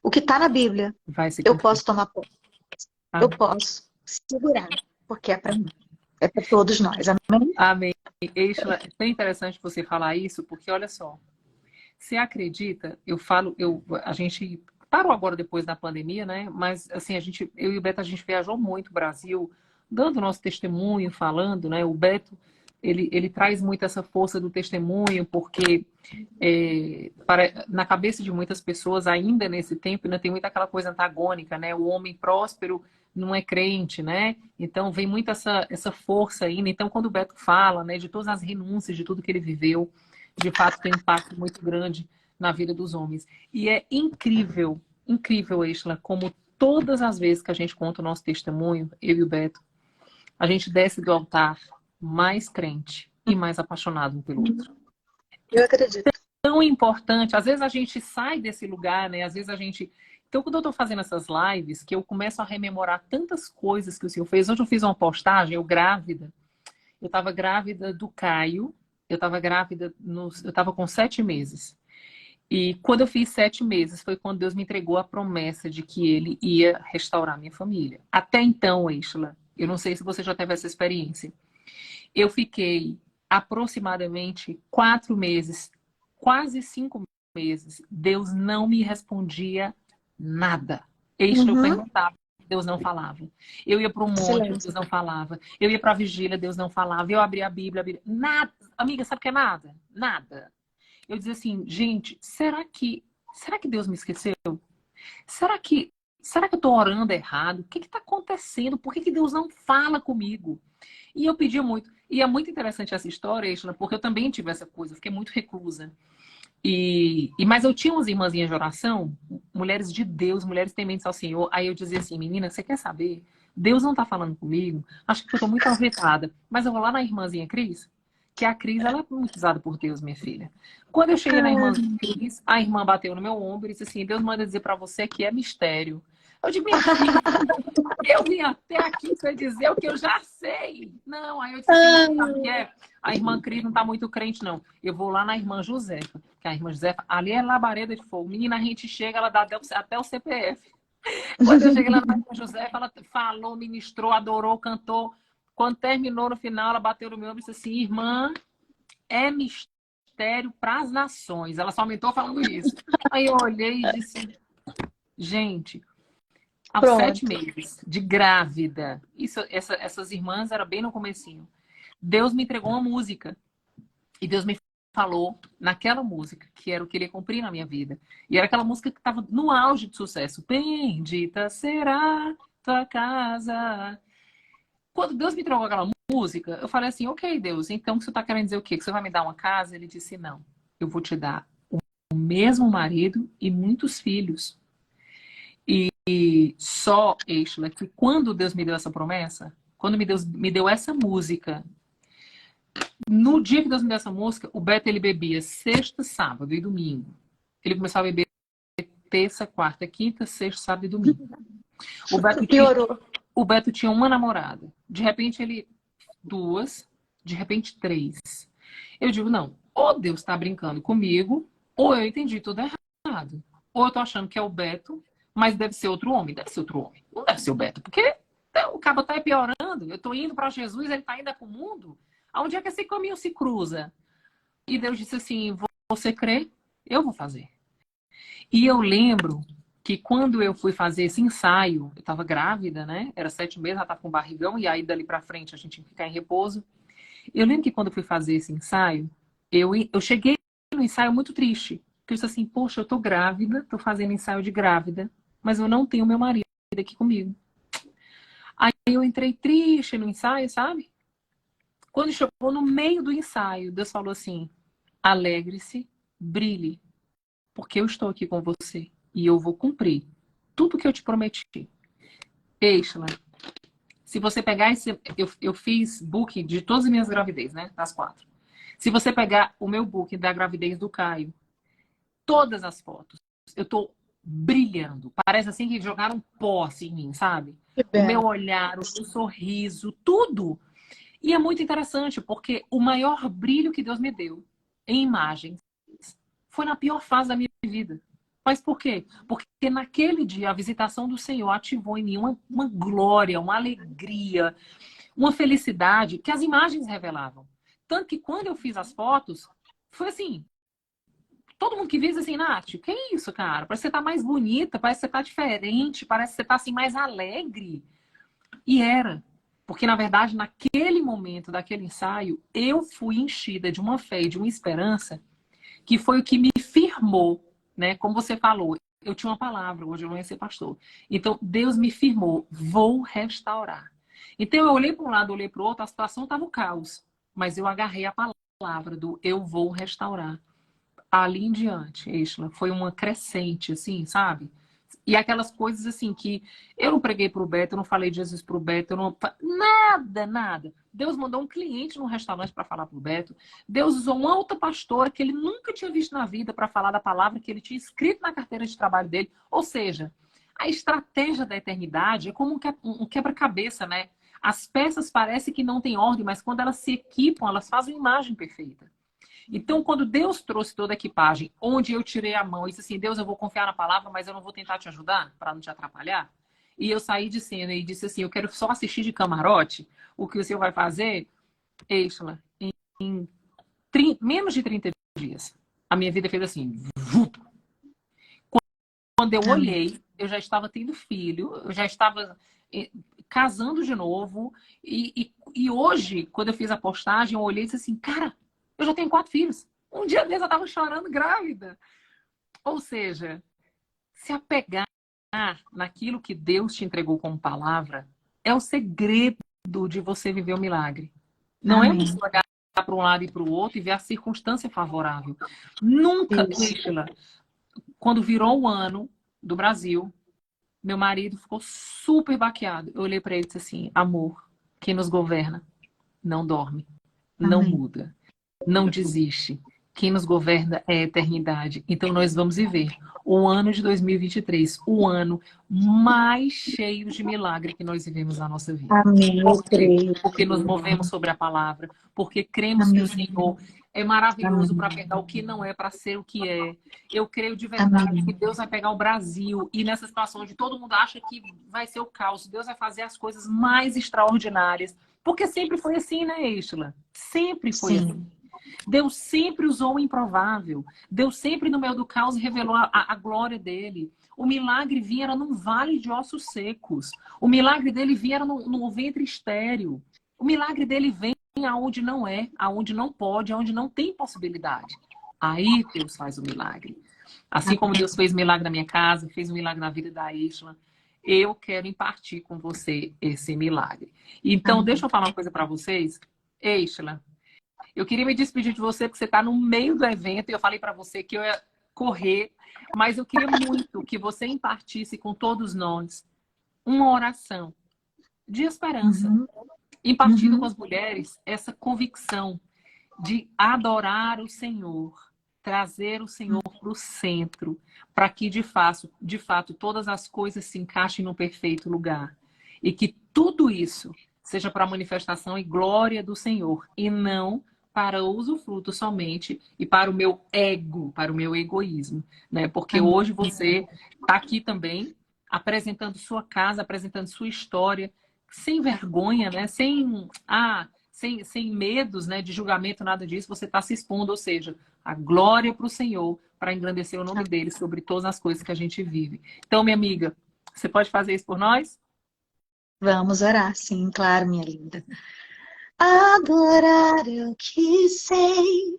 [SPEAKER 2] O que tá na Bíblia,
[SPEAKER 1] vai se
[SPEAKER 2] eu
[SPEAKER 1] cumprir.
[SPEAKER 2] posso tomar posse. Eu
[SPEAKER 1] Amém.
[SPEAKER 2] posso segurar, porque é para mim. É para todos nós. Amém?
[SPEAKER 1] Amém. Isla, é tão interessante você falar isso, porque olha só, você acredita, a gente parou agora depois da pandemia, né? Mas assim, eu e o Beto, a gente viajou muito o Brasil, dando nosso testemunho, falando, né? O Beto, ele traz muito essa força do testemunho, porque na cabeça de muitas pessoas, ainda nesse tempo, ainda tem muita aquela coisa antagônica, né? O homem próspero não é crente, né? Então vem muito essa força ainda. Então, quando o Beto fala, né, de todas as renúncias, de tudo que ele viveu, de fato tem um impacto muito grande na vida dos homens. E é incrível, incrível, Isla, como todas as vezes que a gente conta o nosso testemunho, eu e o Beto, a gente desce do altar mais crente e mais apaixonados um pelo outro.
[SPEAKER 2] Eu acredito.
[SPEAKER 1] Tão importante, às vezes a gente sai desse lugar, né? Às vezes a gente... Então, quando eu tô fazendo essas lives, que eu começo a rememorar tantas coisas que o Senhor fez. Hoje eu fiz uma postagem, eu grávida. Eu tava grávida do Caio. Eu tava grávida, eu tava com 7 meses. E quando eu fiz 7 meses, foi quando Deus me entregou a promessa de que Ele ia restaurar minha família. Até então, Eixla, eu não sei se você já teve essa experiência. Eu fiquei aproximadamente 4 meses, quase 5 meses. Deus não me respondia nada. Eixla, eu
[SPEAKER 2] Uhum.
[SPEAKER 1] perguntava, Deus não falava. Eu ia para um monte,
[SPEAKER 2] Silêncio.
[SPEAKER 1] Deus não falava. Eu ia para a vigília, Deus não falava. Eu abria a Bíblia, nada. Amiga, sabe o que é nada? Nada. Eu dizia assim, gente, será que Deus me esqueceu? Será que, será que eu estou orando errado? O que está acontecendo? Por que Deus não fala comigo? E eu pedia muito. E é muito interessante essa história, Ishla, porque eu também tive essa coisa, fiquei muito reclusa. Mas eu tinha umas irmãzinhas de oração, mulheres de Deus, mulheres tementes ao Senhor. Aí eu dizia assim, menina, você quer saber? Deus não está falando comigo. Acho que eu estou muito afetada. Mas eu vou lá na irmãzinha Cris, que a Cris, ela é muito usada por Deus, minha filha. Quando eu cheguei na irmãzinha Cris, a irmã bateu no meu ombro e disse assim, Deus manda dizer para você que é mistério. Eu digo, minha filha, eu vim até aqui para dizer o que eu já sei. Não, aí eu disse assim, sabe o que é? A irmã Cris não está muito crente, não. Eu vou lá na irmã Josefa, que a irmã Josefa, ali é labareda de fogo. Menina, a gente chega, ela dá até o CPF. Quando eu cheguei lá na irmã Josefa, ela falou, ministrou, adorou, cantou. Quando terminou no final, ela bateu no meu ombro e disse assim, irmã, é mistério para as nações. Ela só aumentou falando isso. Aí eu olhei e disse, gente, aos 7
[SPEAKER 2] Pronto.
[SPEAKER 1] meses de grávida, essas irmãs eram bem no comecinho. Deus me entregou uma música. E Deus me falou naquela música, que era o que ele ia cumprir na minha vida. E era aquela música que estava no auge de sucesso. Bendita será tua casa. Quando Deus me entregou aquela música, eu falei assim, ok, Deus, então você está querendo dizer o quê? Que você vai me dar uma casa? Ele disse, não, eu vou te dar o mesmo marido e muitos filhos. E só, Eixla, que quando Deus me deu essa promessa, quando Deus me deu essa música, no dia que Deus me deu essa música, o Beto ele bebia sexta, sábado e domingo. Ele começou a beber terça, quarta, quinta, sexta, sábado e domingo.
[SPEAKER 2] Piorou.
[SPEAKER 1] O Beto tinha uma namorada. De repente ele 2, de repente 3. Eu digo, não, ou Deus está brincando comigo, ou eu entendi tudo errado. Ou eu tô achando que é o Beto, mas deve ser outro homem. Deve ser outro homem. Não deve ser o Beto, porque o cabo tá piorando. Eu tô indo para Jesus, ele tá indo para o mundo. Aonde é que esse caminho se cruza? E Deus disse assim, você crê? Eu vou fazer. E eu lembro que quando eu fui fazer esse ensaio, eu estava grávida, né? Era 7 meses, ela estava com barrigão, e aí dali para frente a gente tinha que ficar em repouso. Eu lembro que quando eu fui fazer esse ensaio, eu cheguei no ensaio muito triste. Porque eu disse assim, poxa, eu tô grávida, tô fazendo ensaio de grávida, mas eu não tenho meu marido aqui comigo. Aí eu entrei triste no ensaio, sabe? Quando chegou no meio do ensaio, Deus falou assim, alegre-se, brilhe, porque eu estou aqui com você e eu vou cumprir tudo que eu te prometi.Eixla, se você pegar esse... Eu fiz book de todas as minhas gravidez, né? Das 4. Se você pegar o meu book da gravidez do Caio, todas as fotos, eu tô brilhando. Parece assim que jogaram pó assim, em mim, sabe?
[SPEAKER 2] Que
[SPEAKER 1] O meu
[SPEAKER 2] bem.
[SPEAKER 1] olhar, o meu sorriso, tudo. E é muito interessante, porque o maior brilho que Deus me deu em imagens foi na pior fase da minha vida. Mas por quê? Porque naquele dia a visitação do Senhor ativou em mim uma glória, uma alegria, uma felicidade que as imagens revelavam. Tanto que quando eu fiz as fotos, foi assim, todo mundo que viu assim, Nath, que é isso, cara? Parece que você tá mais bonita, parece que você tá diferente, parece que você tá assim mais alegre. E era. Porque, na verdade, naquele momento daquele ensaio, eu fui enchida de uma fé e de uma esperança que foi o que me firmou, né? Como você falou, eu tinha uma palavra, hoje eu não ia ser pastor. Então, Deus me firmou, vou restaurar. Então, eu olhei para um lado, olhei para o outro, a situação estava o caos. Mas eu agarrei a palavra do eu vou restaurar. Ali em diante, Ishla, foi uma crescente, assim, sabe? E aquelas coisas assim que eu não preguei para o Beto, eu não falei de Jesus para o Beto, eu não... nada, nada. Deus mandou um cliente num restaurante para falar para o Beto. Deus usou uma outra pastora que ele nunca tinha visto na vida para falar da palavra que ele tinha escrito na carteira de trabalho dele. Ou seja, a estratégia da eternidade é como um quebra-cabeça, né? As peças parecem que não têm ordem, mas quando elas se equipam, elas fazem uma imagem perfeita. Então, quando Deus trouxe toda a equipagem, onde eu tirei a mão e disse assim, Deus, eu vou confiar na palavra, mas eu não vou tentar te ajudar para não te atrapalhar. E eu saí de cena e disse assim, eu quero só assistir de camarote. O que o senhor vai fazer, Eixla, em menos de 30 dias. A minha vida fez assim, vup. Quando eu olhei, eu já estava tendo filho, eu já estava casando de novo. E hoje, quando eu fiz a postagem, eu olhei e disse assim, cara, eu já tenho 4 filhos. Um dia desses eu estava chorando grávida. Ou seja, se apegar naquilo que Deus te entregou como palavra é o segredo de você viver o milagre. Não é você olhar para um lado e para o outro e ver a circunstância favorável. Nunca, Ishla, quando virou o ano do Brasil, meu marido ficou super baqueado. Eu olhei para ele e disse assim, amor, quem nos governa não dorme, não muda, não desiste. Quem nos governa é a eternidade. Então nós vamos viver o ano de 2023, o ano mais cheio de milagre que nós vivemos na nossa vida.
[SPEAKER 2] Amém, eu creio.
[SPEAKER 1] Porque nos movemos sobre a palavra, porque cremos que o Senhor é maravilhoso para pegar o que não é, para ser o que é. Eu creio de verdade que Deus vai pegar o Brasil e nessa situação onde todo mundo acha que vai ser o caos, Deus vai fazer as coisas mais extraordinárias. Porque sempre foi assim, né, Eixla? Sempre foi assim. Deus sempre usou o improvável. Deus sempre, no meio do caos, revelou a glória dele. O milagre vinha era num vale de ossos secos. O milagre dele vinha era no ventre estéril. O milagre dele vem aonde não é, aonde não pode, aonde não tem possibilidade. Aí Deus faz o milagre. Assim como Deus fez milagre na minha casa, fez um milagre na vida da Ishla, eu quero impartir com você esse milagre. Então, deixa eu falar uma coisa para vocês. Ishla, eu queria me despedir de você, porque você está no meio do evento, e eu falei para você que eu ia correr, mas eu queria muito que você impartisse com todos nós uma oração de esperança, impartindo com as mulheres essa convicção de adorar o Senhor, trazer o Senhor para o centro, para que de fato todas as coisas se encaixem no perfeito lugar. E que tudo isso seja para a manifestação e glória do Senhor, e não para o usufruto somente e para o meu ego, para o meu egoísmo, né? Porque hoje você está aqui também apresentando sua casa, apresentando sua história, sem vergonha, né? Sem medos, né, de julgamento, nada disso, você está se expondo, ou seja, a glória para o Senhor, para engrandecer o nome dele sobre todas as coisas que a gente vive. Então, minha amiga, você pode fazer isso por nós?
[SPEAKER 2] Vamos orar, sim, claro, minha linda. Adorar eu que sei,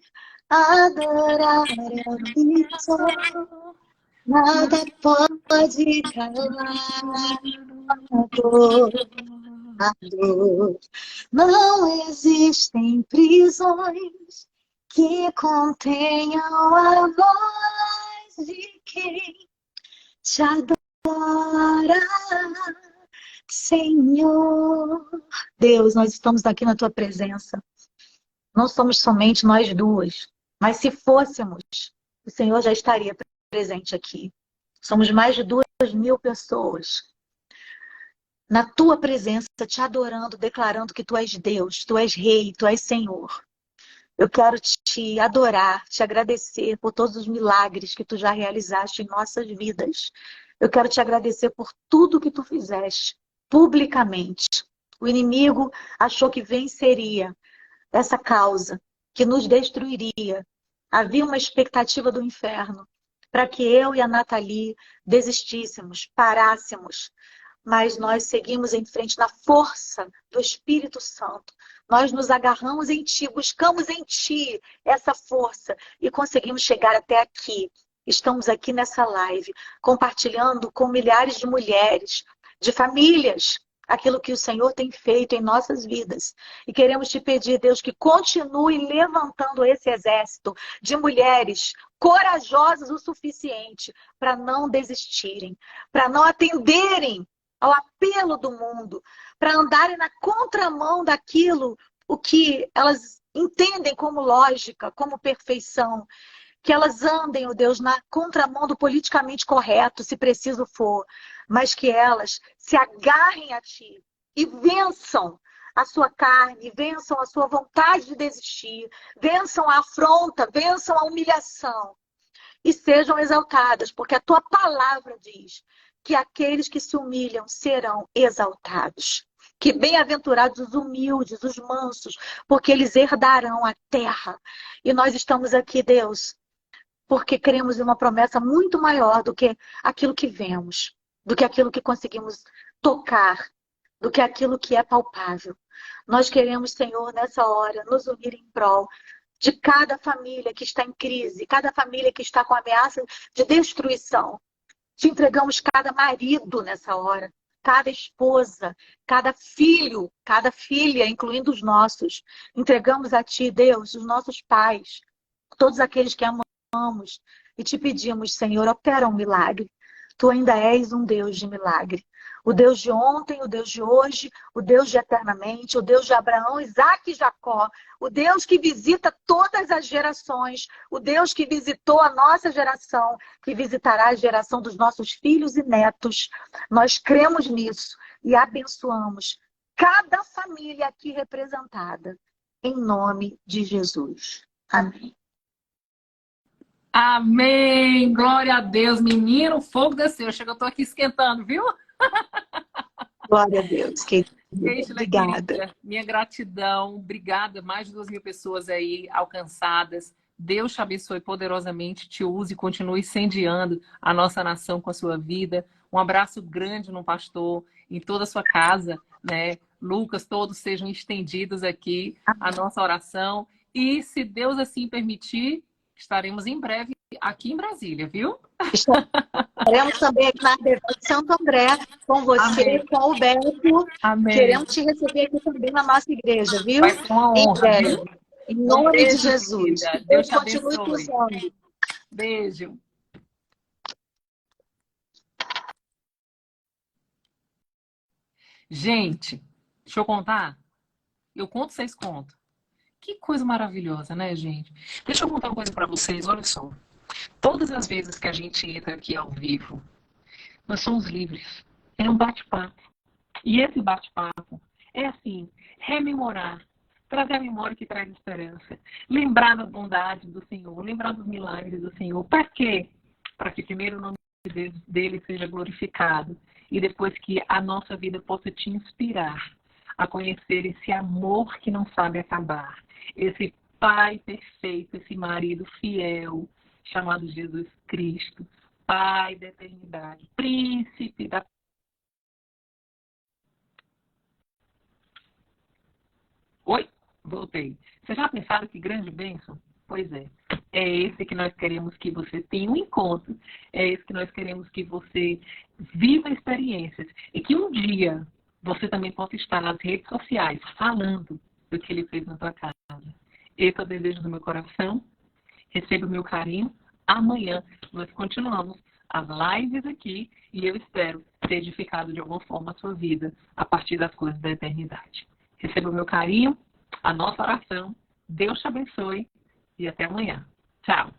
[SPEAKER 2] adorar eu que sou, nada pode calar a dor. Não existem prisões que contenham a voz de quem te adora, Senhor. Deus, nós estamos aqui na tua presença. Não somos somente nós duas, mas se fôssemos, o Senhor já estaria presente aqui. Somos mais de 2.000 pessoas na tua presença, te adorando, declarando que tu és Deus, tu és Rei, tu és Senhor. Eu quero te adorar, te agradecer por todos os milagres que tu já realizaste em nossas vidas. Eu quero te agradecer por tudo que tu fizeste publicamente. O inimigo achou que venceria essa causa, que nos destruiria. Havia uma expectativa do inferno para que eu e a Nathalie desistíssemos, parássemos. Mas nós seguimos em frente na força do Espírito Santo. Nós nos agarramos em Ti, buscamos em Ti essa força e conseguimos chegar até aqui. Estamos aqui nessa live, compartilhando com milhares de mulheres, de famílias, aquilo que o Senhor tem feito em nossas vidas. E queremos te pedir, Deus, que continue levantando esse exército de mulheres corajosas o suficiente para não desistirem, para não atenderem ao apelo do mundo, para andarem na contramão daquilo o que elas entendem como lógica, como perfeição. Que elas andem, ó Deus, na contramão do politicamente correto, se preciso for, mas que elas se agarrem a Ti e vençam a sua carne, vençam a sua vontade de desistir, vençam a afronta, vençam a humilhação e sejam exaltadas, porque a Tua palavra diz que aqueles que se humilham serão exaltados. Que bem-aventurados os humildes, os mansos, porque eles herdarão a terra. E nós estamos aqui, Deus, porque cremos em uma promessa muito maior do que aquilo que vemos, do que aquilo que conseguimos tocar, do que aquilo que é palpável. Nós queremos, Senhor, nessa hora, nos unir em prol de cada família que está em crise, cada família que está com ameaça de destruição. Te entregamos cada marido nessa hora, cada esposa, cada filho, cada filha, incluindo os nossos. Entregamos a Ti, Deus, os nossos pais, todos aqueles que amamos e te pedimos, Senhor, opera um milagre. Tu ainda és um Deus de milagre. O Deus de ontem, o Deus de hoje, o Deus de eternamente, o Deus de Abraão, Isaque e Jacó, o Deus que visita todas as gerações, o Deus que visitou a nossa geração, que visitará a geração dos nossos filhos e netos. Nós cremos nisso e abençoamos cada família aqui representada, em nome de Jesus. Amém.
[SPEAKER 1] Amém! Glória a Deus, menino, o fogo desceu. Chega, eu tô aqui esquentando, viu?
[SPEAKER 2] Glória a Deus, querida.
[SPEAKER 1] Keila,
[SPEAKER 2] Obrigada.
[SPEAKER 1] querida, minha gratidão. Obrigada, mais de 2.000 pessoas aí alcançadas. Deus te abençoe poderosamente, te use e continue incendiando a nossa nação com a sua vida. Um abraço grande no pastor, em toda a sua casa, né? Lucas, todos sejam estendidos aqui a nossa oração. E se Deus assim permitir, estaremos em breve aqui em Brasília, viu?
[SPEAKER 2] Estaremos também aqui na Ardevel de Santo André, com você,
[SPEAKER 1] Amém.
[SPEAKER 2] com o Beto.
[SPEAKER 1] Amém.
[SPEAKER 2] Queremos te receber aqui também na nossa igreja, viu?
[SPEAKER 1] Vai ser uma
[SPEAKER 2] Em
[SPEAKER 1] honra,
[SPEAKER 2] breve.
[SPEAKER 1] viu?
[SPEAKER 2] Em nome
[SPEAKER 1] beijo,
[SPEAKER 2] de Jesus.
[SPEAKER 1] querida.
[SPEAKER 2] Que
[SPEAKER 1] Deus
[SPEAKER 2] Deus
[SPEAKER 1] te
[SPEAKER 2] continue te
[SPEAKER 1] abençoe.
[SPEAKER 2] usando.
[SPEAKER 1] Beijo. Gente, deixa eu contar. Eu conto, vocês contam. Que coisa maravilhosa, né, gente? Deixa eu contar uma coisa pra vocês, olha só. Todas as vezes que a gente entra aqui ao vivo, nós somos livres. É um bate-papo. E esse bate-papo é assim, rememorar, trazer a memória que traz esperança, lembrar da bondade do Senhor, lembrar dos milagres do Senhor. Para quê? Para que primeiro o nome dele seja glorificado e depois que a nossa vida possa te inspirar a conhecer esse amor que não sabe acabar, esse Pai perfeito, esse marido fiel, chamado Jesus Cristo, Pai da eternidade, príncipe da... Oi? Voltei. Você já pensaram que grande bênção? Pois é. É esse que nós queremos que você tenha um encontro. É esse que nós queremos que você viva experiências. E que um dia você também possa estar nas redes sociais falando do que ele fez na tua casa. Esse é o desejo do meu coração. Receba o meu carinho. Amanhã nós continuamos as lives aqui e eu espero ter edificado de alguma forma a sua vida a partir das coisas da eternidade. Receba o meu carinho, a nossa oração. Deus te abençoe e até amanhã. Tchau.